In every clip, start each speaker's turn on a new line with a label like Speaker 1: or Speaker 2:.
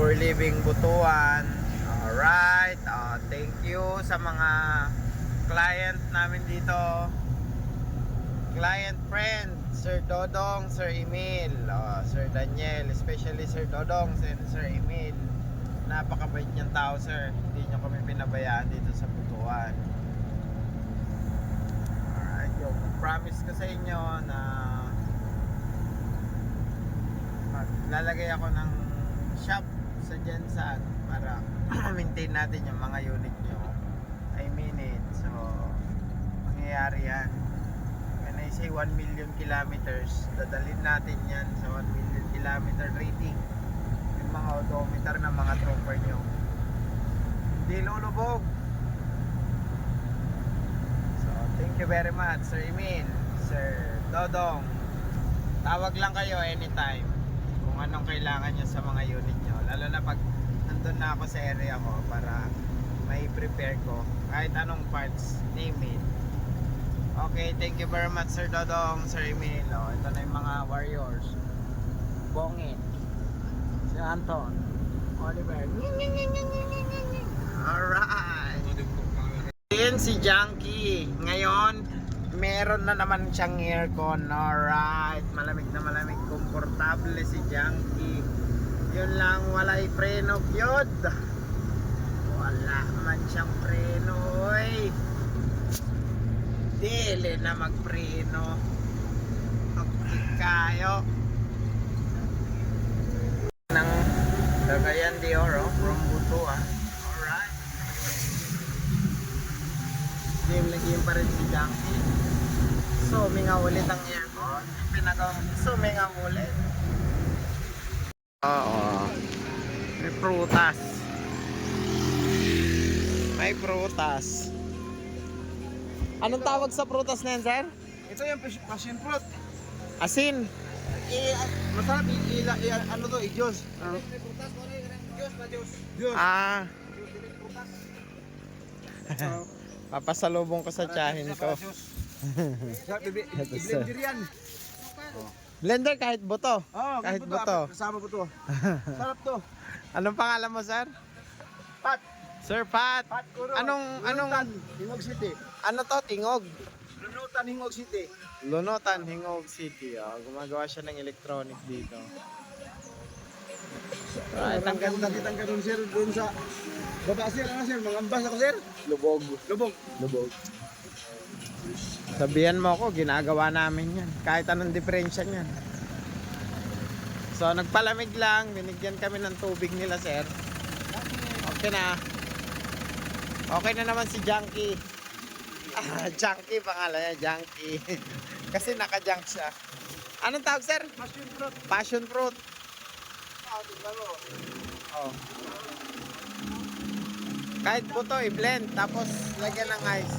Speaker 1: we're leaving Butuan. Alright, thank you sa mga client namin dito. Client friend, Sir Dodong, Sir Emil, Sir Daniel, especially Sir Dodong and Sir Emil. Napakabait niyang tao, sir. Hindi niyo kami pinabayaan dito sa Butuan. Alright, yung promise ko sa inyo na maglalagay ako ng shop sa Jensan para maintain natin yung mga unit nyo. I mean it. So mangyayari yan. When I say 1 million kilometers, dadalhin natin yan sa 1 million kilometer rating yung mga odometer ng mga trooper nyo. Hindi lulubog. So thank you very much, Sir Emil, Sir Dodong. Tawag lang kayo anytime kung anong kailangan nyo sa mga unit nyo, lalo na pag nandun na ako sa area ko para may prepare ko kahit anong parts, name it. Okay, thank you very much, Sir Dodong, Sir Emil. Ito na yung mga warriors. Bongit, si Anton, Oliver. Alright, yan si Junkie. Ngayon meron na naman siyang aircon. Alright, malamig na malamig, komportable si Junkie. Yun lang, walay preno yun. Wala man siyang preno, oy. Dili na magpreno. Kayo ng Cagayan de Oro from Butuan. Alright, game pa rin si Junkie. So, minga ulit ang aircon. So, minga ulit. Oo. May prutas. May prutas. Anong tawag sa prutas na yan, sir?
Speaker 2: Ito yung passion fruit.
Speaker 1: Asin.
Speaker 2: Masarap ano to, i-juice. Juice.
Speaker 1: Ah. Papasalubong ko sa tiyahin ko.
Speaker 2: I-blender yan.
Speaker 1: Blender kahit buto.
Speaker 2: Oh,
Speaker 1: kahit buto.
Speaker 2: Kasama buto. Sarap to.
Speaker 1: Anong pangalan mo, sir?
Speaker 2: Pat.
Speaker 1: Sir Pat.
Speaker 2: Pat Kuro.
Speaker 1: Anong
Speaker 2: Hingog City.
Speaker 1: ano to? Tingog.
Speaker 2: Lunutan Hingog City.
Speaker 1: Lunutan, Hingog City. Gumagawa siya ng electronic dito. Right,
Speaker 2: Ang ganda kitang ganun, sir, doon sa baba, sir. Ano, sir? Mangambas ako, sir.
Speaker 1: Lubog.
Speaker 2: Lubog.
Speaker 1: Sabihan mo ako, ginagawa namin yan. Kahit anong diferensya niyan. So, nagpalamig lang. Binigyan kami ng tubig nila, sir. Okay na. Okay na naman si Junkie. Junkie pangalan niya, Junkie. Kasi naka-junk siya. Anong tawag, sir?
Speaker 2: Passion fruit.
Speaker 1: Passion fruit. Oh. Kahit buto, i-blend. Tapos, lagyan ng ice.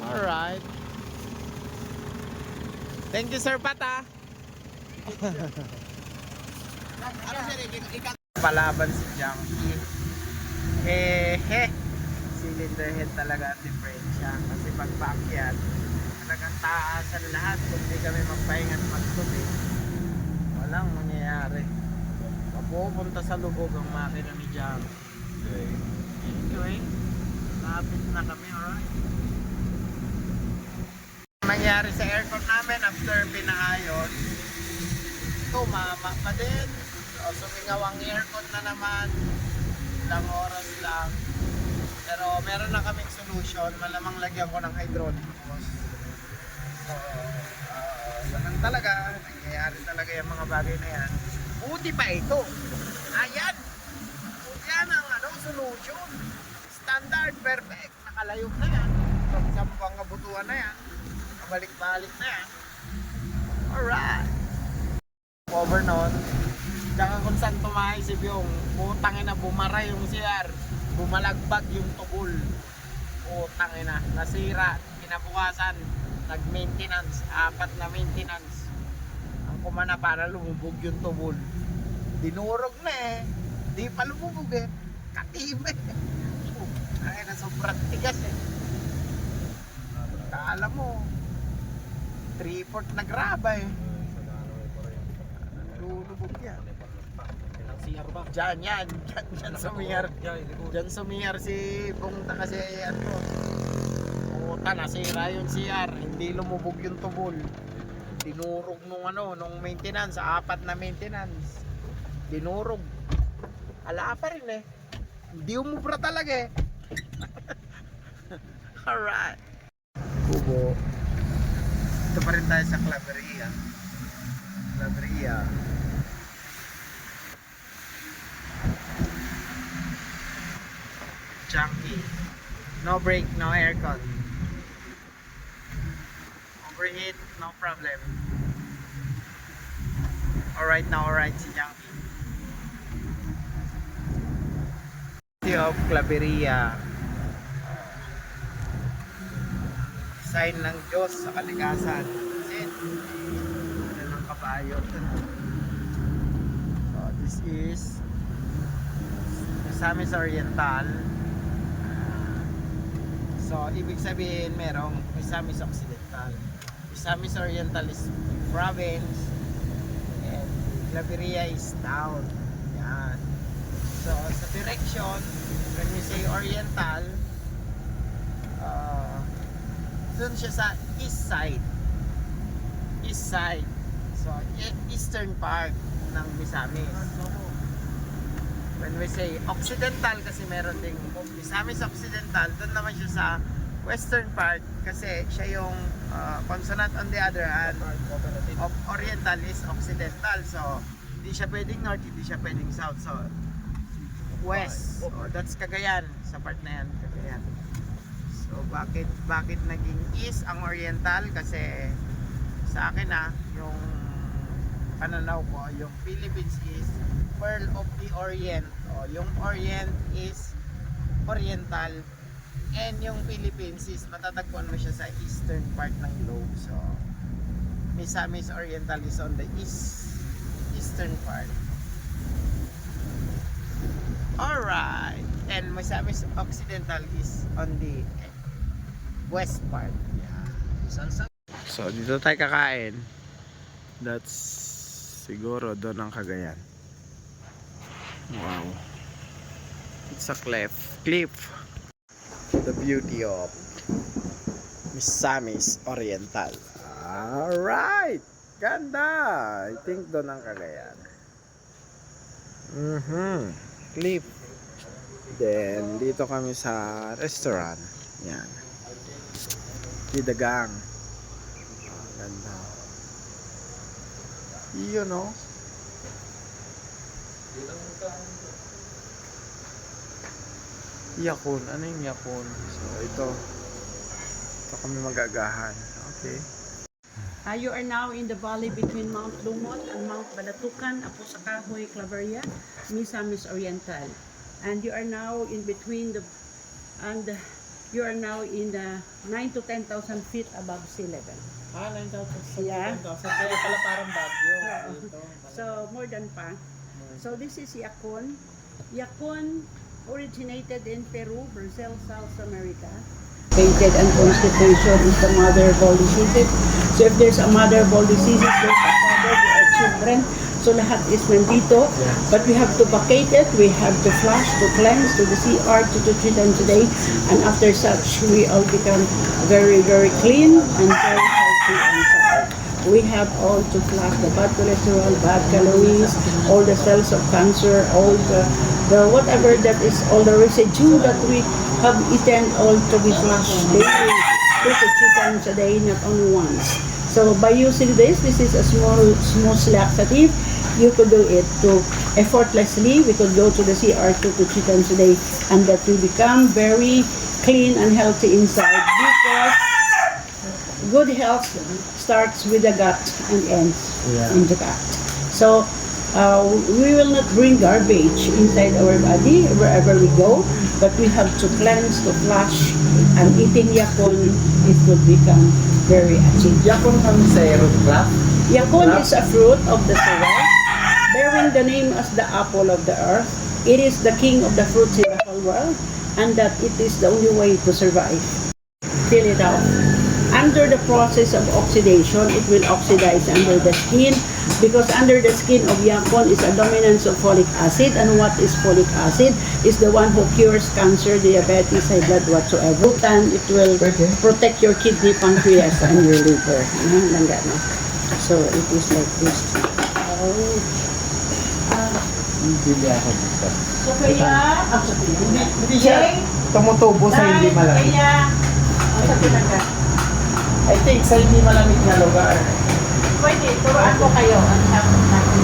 Speaker 1: Alright. Thank you, Sir Pat, ha?
Speaker 2: Ano, sir?
Speaker 1: Palaban si Junkie. Cylinder head talaga ang diferensya. Kasi pag backyard, talagang taasan lahat. Kung di kami magpahinga at magtubig, walang mangyayari. Mapupunta sa lubog ang makina ni Junkie. Anyway, lapit na kami, alright? Mangyari sa aircon namin after pinaayos, tumama pa din. So, sumingaw ang aircon na naman. Ilang oras lang. Pero meron na kaming solution. Malamang lagyan ko ng hydraulic hose. So, ganun talaga. Nangyayari talaga yung mga bagay na yan. Buti pa ito. Ayan. Buti yan ang solution. Standard, perfect. Nakalayog na yan. Sa pangabutuan na yan. Balik-balik na yan. Alright. Over noon. Tsaka kung saan tumahisip yung putangin na bumara yung CR. Bumalagbag yung tubol. Putangin na. Nasira. Kinabukasan. Nag-maintenance. 4 na maintenance. Ang kumana para lumubog yung tubol. Dinurog na eh. Di pa lumubog eh. Katibay. Ay na sobrang tigas eh. Kala mo 3/4 na graba eh. lulubog yan.
Speaker 3: Ilang CR ba?
Speaker 1: Diyan yan, diyan sumiyar. Diyan sumiyar si Bungta kasi ano. Puta, nasira yung CR, hindi lumubog yung tubol. Dinurog nung maintenance, 4 na maintenance. Dinurog. Ala pa rin eh. Hindi umubra talaga eh. Alright. Kubo. Ito pa rin tayo sa Claveria. Claveria. Junkie. No brake, no aircon. Overheat, no problem. Alright na alright si Junkie. City of Claveria. Sign ng Diyos sa kalikasan. Sin. Ano ng kabayo. So this is Misamis Oriental. So ibig sabihin merong Misamis Occidental. Misamis Oriental is province and Claveria is town. Yan. So sa direction, when we say Oriental, doon siya sa east side. East side. So eastern part ng Misamis. When we say Occidental, kasi meron ding Misamis Occidental, doon naman siya sa western part kasi siya yung consonant on the other hand of Oriental is Occidental. So hindi siya pwedeng north, hindi siya pwedeng south. So west. So that's Cagayan. Sa part na yan, Cagayan. So bakit naging east ang Oriental? Kasi sa akin yung pananaw ko, yung Philippines is Pearl of the Orient. O, yung Orient is Oriental and yung Philippines is matatagpuan mo siya sa eastern part ng globe. So Misamis Oriental is on the eastern part. Alright, and Misamis Occidental is on the west part. Yeah. So dito tayo kakain. That's siguro doon ang Cagayan. Wow. It's a cliff. The beauty of Misamis Oriental. Alright. Ganda. I think doon ang Cagayan. Cliff. Then dito kami sa restaurant. Yan. Kidagang. Ganda. Yun no. Yakun. Ano yung Yakun? So ito kami magagahan. Okay.
Speaker 4: You are now in the valley between Mount Lumot and Mount Balatucan, Apo sa Kahoy, Claveria, Misamis Oriental. And you are now in between you are now in the 9 to 10,000 feet above sea level.
Speaker 3: 9,000.
Speaker 4: Yeah.
Speaker 3: 10,000. Kaya pala parang bagyo. Dito.
Speaker 4: So more than pa. So this is Yakun. Yakun originated in Peru, Brazil, South America. And constipation is the mother of all diseases. So if there's a mother of all diseases, there's a father, there are children. So lahat is nandito. But we have to vacate it. We have to flush, to cleanse, to the CR, to 3 times a day. And after such, we all become very, very clean and very healthy and sound. We have all to flush the bad cholesterol, bad calories, all the cells of cancer, all the whatever that is, all the residue that we have eaten, all to be flushed daily, 2 to 3 times a day, not only once. So by using this is a small laxative. You could do it to effortlessly. We could go to the CR 2 to 3 times a day, and that will become very clean and healthy inside, because good health starts with the gut and ends in the gut. So we will not bring garbage inside our body wherever we go, but we have to cleanse, to flush, and eating yakun, it would become very achieved.
Speaker 3: Yakun kami sa Aerocraft.
Speaker 4: Yakun is a fruit of the soil, bearing the name as the apple of the earth. It is the king of the fruits in the whole world, and that it is the only way to survive. Fill it out. Under the process of oxidation, it will oxidize under the skin, Because under the skin of yakon is a dominance of folic acid, and what is folic acid is the one who cures cancer, diabetes, high blood, whatsoever. And it will protect your kidney, pancreas, and your liver. Langga, no? So it is like this. Oh.
Speaker 3: Hindi ako dito.
Speaker 4: So kaya,
Speaker 3: Hindi siya tumutubo sa hindi malamig.
Speaker 4: Kaya, sa pinaka.
Speaker 3: I think sa hindi malamig na lugar.
Speaker 4: Pwede, turuan ko kayo ang tapos natin.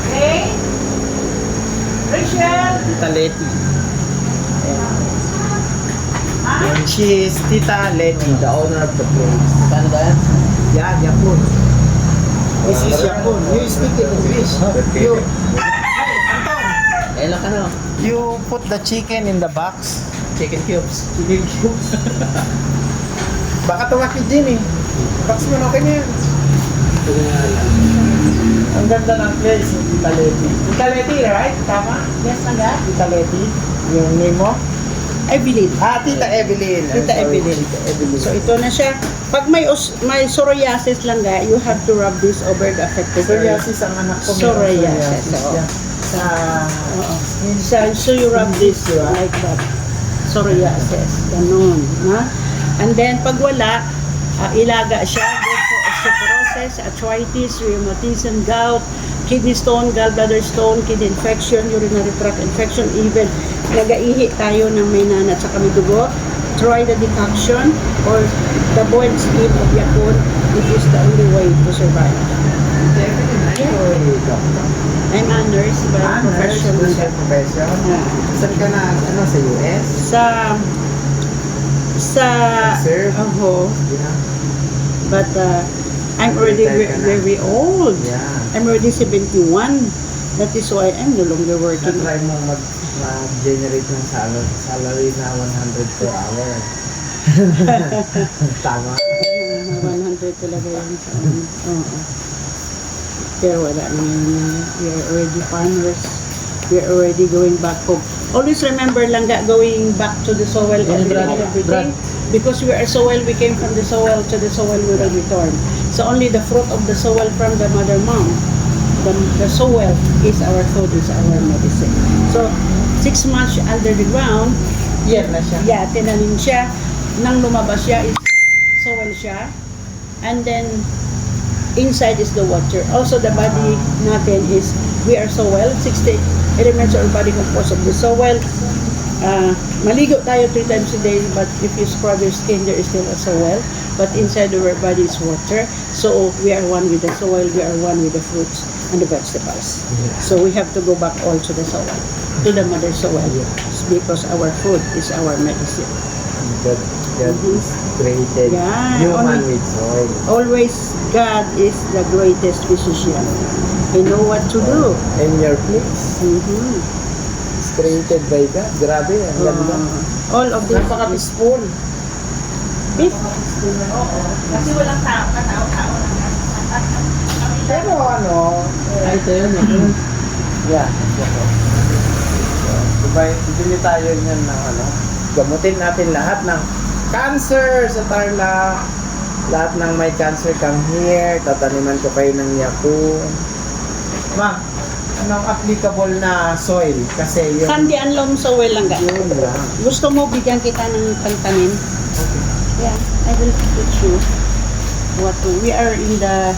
Speaker 4: Okay? Rachel!
Speaker 3: Tita Letty. And she is Tita Letty, the owner of the place. Saan ba yan? Yan, Yapon. This is Yapon. You speak English. You, Anton,
Speaker 2: ano?
Speaker 3: you put the chicken in the box. Chicken cubes. Chicken cubes. Baka tumakid din eh. Box mo na okay na yan. Ang ganda ng place, yung Tita Letty. Tita Letty, right? Tama?
Speaker 4: Yes, naga?
Speaker 3: Tita Letty. Yung name mo?
Speaker 4: Evelyn.
Speaker 3: Tita Evelyn.
Speaker 4: Tita
Speaker 3: I'm sorry,
Speaker 4: Evelyn.
Speaker 3: Tita Evelyn.
Speaker 4: So ito na siya. Pag may psoriasis lang ga, you have to rub this over the affected area.
Speaker 3: Psoriasis ang anak ko.
Speaker 4: Psoriasis, oo.
Speaker 3: Yeah. Sa...
Speaker 4: Oo. So you rub this like that. Psoriasis. Ganun. Ha? And then pag wala, ilaga siya. Go for osteoporosis, arthritis, rheumatism, gout, kidney stone, gallbladder stone, kidney infection, urinary tract infection, even nagaihi tayo ng may nanat sa may dugo. Try the decoction or the boiled skin of yakun. It is the only way to survive. I'm a nurse by profession.
Speaker 3: Profession? Saan ka na, sa US?
Speaker 4: Sa
Speaker 3: Serve?
Speaker 4: But I'm already very old.
Speaker 3: Yeah.
Speaker 4: I'm already 71. That is why I'm no longer working.
Speaker 3: Na-try mo mag-generate ng salary na 100 per hour. Tama.
Speaker 4: 100 talaga yun sa amin. Oo. Pero wala na yun. We are already farmers. We are already going back home. Always remember lang going back to the soil every day. Because we are soil, we came from the soil, to the soil we will return. So only the fruit of the soil from the mother mom. The soil is our food, is our medicine. So 6 months under the ground,
Speaker 3: Yan na siya.
Speaker 4: yeah, tinanim siya. Nang lumabas siya, is soil siya. And then, inside is the water. Also, the body natin is, we are soil. 60 elements of our body composed of the soil. Maligo tayo 3 times a day, but if you scrub your skin, there is still a soil. But inside of our body is water. So, we are one with the soil, we are one with the fruits and the vegetables. So, we have to go back all to the soil, to the mother soil. Because our food is our medicine.
Speaker 3: God is created
Speaker 4: Yeah,
Speaker 3: human
Speaker 4: only-
Speaker 3: with soil.
Speaker 4: Always, God is the greatest physician. He know what to do.
Speaker 3: In your place,
Speaker 4: Mhm.
Speaker 3: it's created by God. Grabe, ang ganda.
Speaker 4: All of this
Speaker 3: Napaka-peaceful.
Speaker 4: peaceful. Kasi walang tao, katao-tao.
Speaker 3: Pero ano,
Speaker 4: Ay, ito yun.
Speaker 3: yeah. Bibili tayo niyan ng gamutin natin lahat ng cancer sa Tarlac. Lahat ng may cancer, come here. Tataniman ko kayo ng yakun. Ma, anong applicable na soil? Kasi yung...
Speaker 4: Sandy Anlom sa lang ga.
Speaker 3: Yun lang.
Speaker 4: Gusto mo bigyan kita ng pantanin? Yeah, I will teach you what to. We are in the...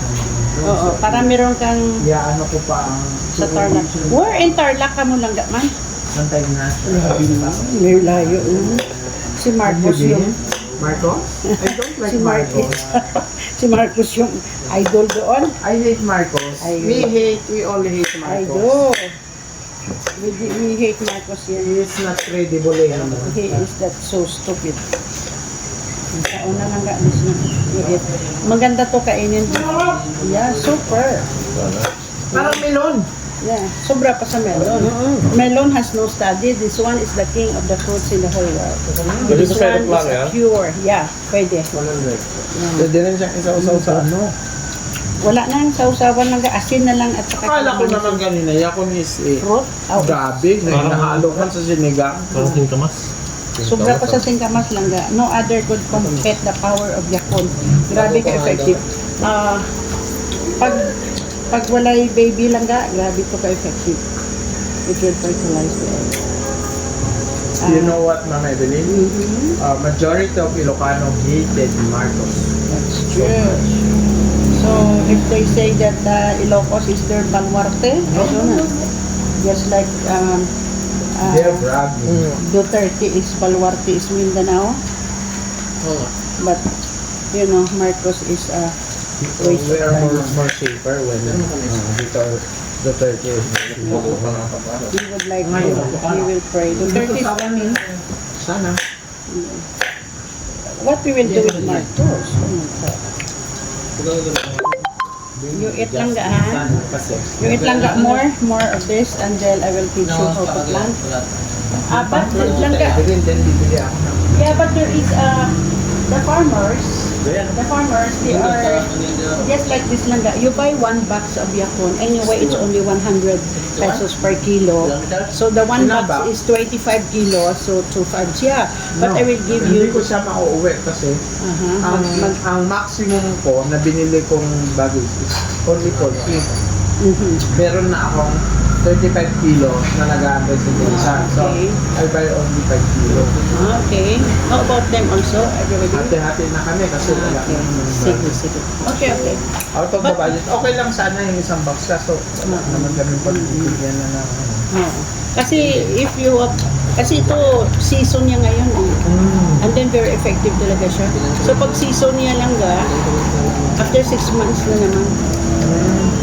Speaker 4: Oo, para meron kang
Speaker 3: Yeah, ano ko pa ang...
Speaker 4: sa Tarlac. Where in Tarlac ka mo lang ga man?
Speaker 3: Santay na.
Speaker 4: May layo. Si Marcos yung...
Speaker 3: Marcos? I don't like
Speaker 4: Si Marcos.
Speaker 3: Marcos.
Speaker 4: Si Marcos yung idol doon.
Speaker 3: I hate Marcos. We all hate Marcos.
Speaker 4: Idol. We hate Marcos yan.
Speaker 3: He is not credible eh.
Speaker 4: He is that so stupid. Sa una lang gaalis na. Maganda to kainin. Yeah, super.
Speaker 3: Parang melon.
Speaker 4: Yeah, sobra pa sa melon. Melon has no study. This one is the king of the fruits in the whole world. This one is a cure. Yeah, pwede.
Speaker 3: Pwede rin siyang isa-usaw sa ano.
Speaker 4: Wala na yung sausawan lang. Asin na lang at saka
Speaker 3: Akala ko naman kanina, yakon is
Speaker 4: fruit. Oh,
Speaker 3: gabi na nahalokan sa sinigang.
Speaker 5: Parang singkamas.
Speaker 4: sobra pa sa singkamas lang ga. No other could compete the power of yakon. Grabe ka effective. Pag pag walay baby langga, grabe to ka-effective. It will fertilize the egg.
Speaker 3: You know what, Mama Evelyn?
Speaker 4: Mhm.
Speaker 3: Majority of Ilocano hated Marcos.
Speaker 4: That's true. So, if they say that Ilocos is their baluarte, also na. Just like
Speaker 3: They're bragging.
Speaker 4: Duterte is baluarte is Mindanao. But, you know, Marcos is
Speaker 3: We are more safer when Duterte is.
Speaker 4: he would like to, he will pray. Duterte is coming.
Speaker 3: Sana.
Speaker 4: What we will do with Marcos? Oh my God. You eat langga, ha?
Speaker 3: Kasi.
Speaker 4: You eat langga more of this, and then I will teach you how to plant. But langga,
Speaker 3: Then bibili ako ng
Speaker 4: yeah, but there is the farmers, they are just like this langga. You buy 1 box of yakon. Anyway, it's only 100 pesos per kilo. So the 1 box is 25 kilos, so 2.5 siya. But I will give
Speaker 3: Hindi
Speaker 4: you.
Speaker 3: ko siya makauwi kasi ang maximum ko na binili kong baggage is only 40. Meron na akong 35 kilo na nag-aantay sa Jensan. So,
Speaker 4: Okay.
Speaker 3: I buy only 5 kilo.
Speaker 4: Okay. How about them also? Everybody?
Speaker 3: Hati-hati na kami kasi wala
Speaker 4: Okay.
Speaker 3: naman
Speaker 4: Sige, sige. Okay, okay.
Speaker 3: out of the budget. Okay lang sana yung isang box kaso wala naman kami pagbibigyan na ng
Speaker 4: Oo. Kasi if you kasi ito season niya ngayon and then very effective talaga siya. So pag season niya lang after 6 months na naman.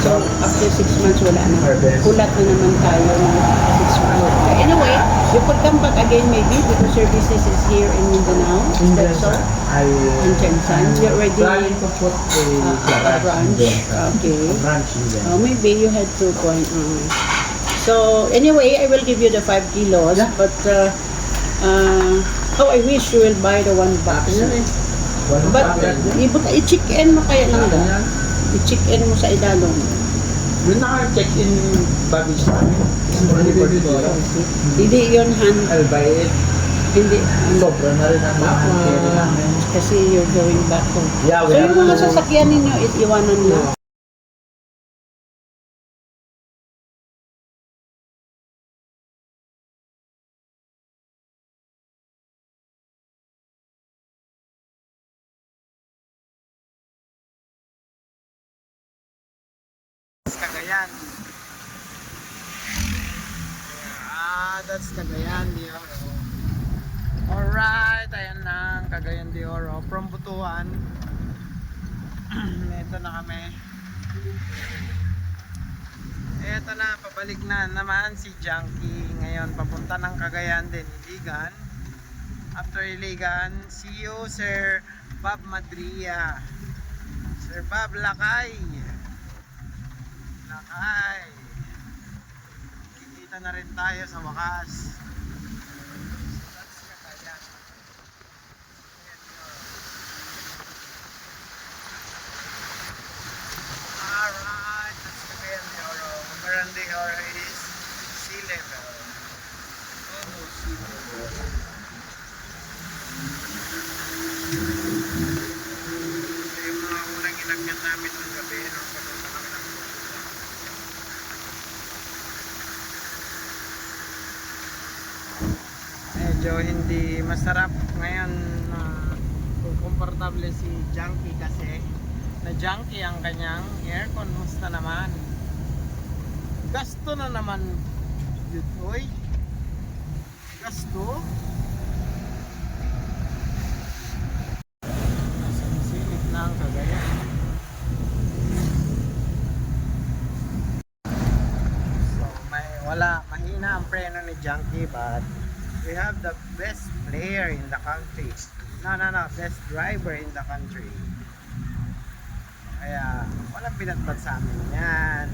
Speaker 4: So after 6 months wala na.
Speaker 3: Harvest.
Speaker 4: Kulat na naman tayo ng 6 months. Anyway, you could come back again maybe because your business is here in Mindanao. Is that so? In Jensan. You already
Speaker 3: planning to put a
Speaker 4: branch. Okay.
Speaker 3: branch in there.
Speaker 4: Oh, maybe you had 2 point. So anyway, I will give you the 5 kilos, but I wish you will buy the 1 box. But i-check-in mo kaya lang da. I-check-in mo sa idalong.
Speaker 3: Yun naka-check in baggage namin. Only for $2.
Speaker 4: Hindi yun hand.
Speaker 3: I'll buy it.
Speaker 4: Hindi.
Speaker 3: Sobra na rin ang mga carry namin.
Speaker 4: Kasi you're going back home.
Speaker 3: Yeah,
Speaker 4: So
Speaker 3: we
Speaker 4: yung
Speaker 3: have
Speaker 4: mga
Speaker 3: to-
Speaker 4: sasakyan ninyo, iwanan mo.
Speaker 1: Cagayan. That's Cagayan de Oro. Alright, ayan na ang Cagayan de Oro. From Butuan. Ito na kami. Ito na, pabalik na naman si Junkie. Ngayon, papunta ng Cagayan din, Iligan. After Iligan, see you Sir Bob Madria. Sir Bob Lakay. Lakay. Kikita na rin tayo sa wakas. So that's Cagayan. Alright, that's Cagayan de Oro. Cagayan de Oro is sea level. Almost sea level. Ito yung mga unang inakyat namin ng gabi nung papunta kami ng Butuan. Medyo hindi masarap ngayon kung komportable si Junkie kasi na Junkie ang kanyang aircon. Musta naman? Gasto na naman yun, oy. Gasto? Nasa silip na ang Cagayan. So mahina ang preno ni Junkie, but we have the best player in the country. No, best driver in the country. Kaya walang binatbat sa amin yan.